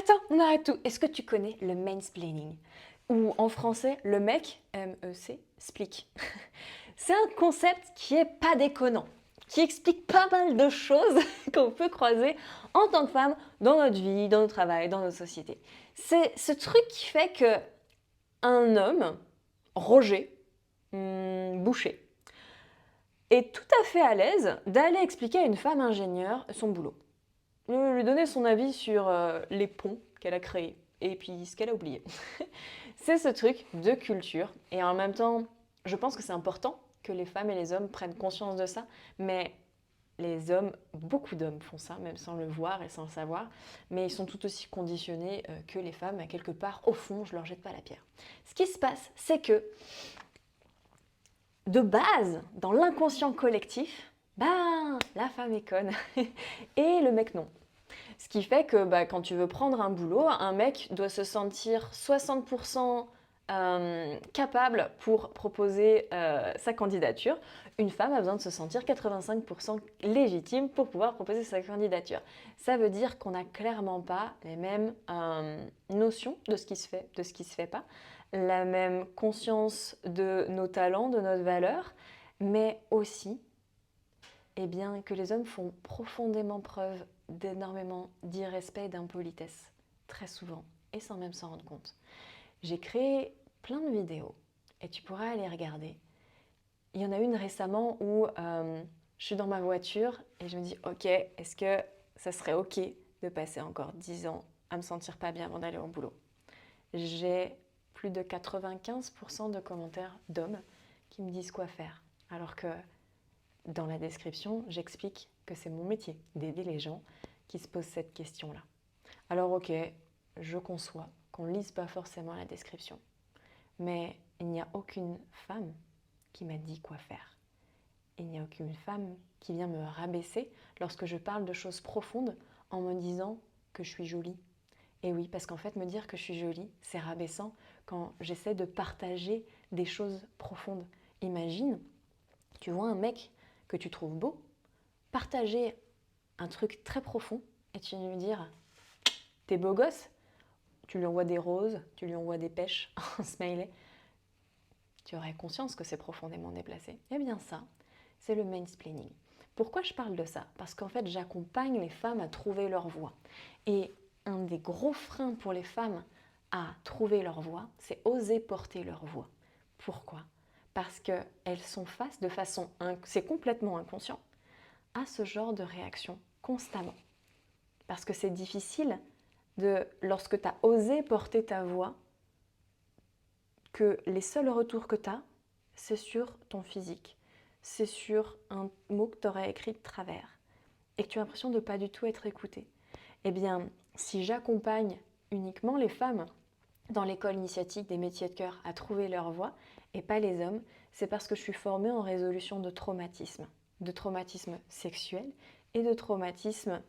Attends, on arrête tout. Est-ce que tu connais le mansplaining? Ou en français, le mec, M-E-C, splique. C'est un concept qui est pas déconnant, qui explique pas mal de choses qu'on peut croiser en tant que femme dans notre vie, dans notre travail, dans notre société. C'est ce truc qui fait que un homme, Roger, Boucher, est tout à fait à l'aise d'aller expliquer à une femme ingénieure son boulot. Lui donner son avis sur les ponts qu'elle a créés et puis ce qu'elle a oublié. C'est ce truc de culture et en même temps, je pense que c'est important que les femmes et les hommes prennent conscience de ça, mais les hommes, beaucoup d'hommes font ça, même sans le voir et sans le savoir, mais ils sont tout aussi conditionnés que les femmes, à quelque part, au fond, je leur jette pas la pierre. Ce qui se passe, c'est que, de base, dans l'inconscient collectif, ben, la femme est conne et le mec non. Ce qui fait que quand tu veux prendre un boulot, un mec doit se sentir 60% capable pour proposer sa candidature. Une femme a besoin de se sentir 85% légitime pour pouvoir proposer sa candidature. Ça veut dire qu'on n'a clairement pas les mêmes notions de ce qui se fait, de ce qui se fait pas, la même conscience de nos talents, de notre valeur, mais aussi eh bien, que les hommes font profondément preuve d'énormément d'irrespect et d'impolitesse, très souvent, et sans même s'en rendre compte. J'ai créé plein de vidéos, et tu pourras aller regarder. Il y en a une récemment où je suis dans ma voiture, et je me dis, ok, est-ce que ça serait ok de passer encore 10 ans à me sentir pas bien avant d'aller au boulot? J'ai plus de 95% de commentaires d'hommes qui me disent quoi faire, alors que dans la description, j'explique que c'est mon métier d'aider les gens qui se posent cette question-là. Alors ok, je conçois qu'on ne lise pas forcément la description, mais il n'y a aucune femme qui m'a dit quoi faire. Il n'y a aucune femme qui vient me rabaisser lorsque je parle de choses profondes en me disant que je suis jolie. Et oui, parce qu'en fait, me dire que je suis jolie, c'est rabaissant quand j'essaie de partager des choses profondes. Imagine, tu vois un mec que tu trouves beau, partager un truc très profond et tu viens lui dire t'es beau gosse, tu lui envoies des roses, tu lui envoies des pêches en smiley, tu aurais conscience que c'est profondément déplacé. Eh bien ça, c'est le mansplaining. Pourquoi je parle de ça? Parce qu'en fait, j'accompagne les femmes à trouver leur voie. Et un des gros freins pour les femmes à trouver leur voie, c'est oser porter leur voix. Pourquoi? Parce qu'elles sont face de façon, c'est complètement inconscient, à ce genre de réaction constamment. Parce que c'est difficile lorsque tu as osé porter ta voix, que les seuls retours que tu as, c'est sur ton physique, c'est sur un mot que tu aurais écrit de travers et que tu as l'impression de ne pas du tout être écouté. Eh bien, si j'accompagne uniquement les femmes dans l'école initiatique des métiers de cœur à trouver leur voie et pas les hommes, c'est parce que je suis formée en résolution de traumatisme sexuel et de traumatisme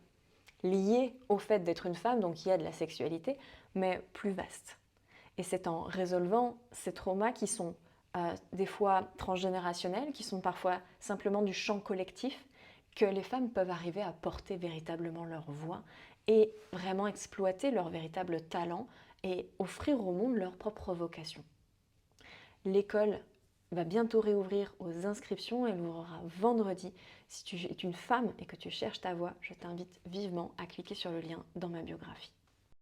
lié au fait d'être une femme, donc il y a de la sexualité, mais plus vaste. Et c'est en résolvant ces traumas qui sont des fois transgénérationnels, qui sont parfois simplement du champ collectif, que les femmes peuvent arriver à porter véritablement leur voix et vraiment exploiter leur véritable talent et offrir au monde leur propre vocation. L'école va bientôt réouvrir aux inscriptions, elle ouvrira vendredi. Si tu es une femme et que tu cherches ta voie, je t'invite vivement à cliquer sur le lien dans ma biographie.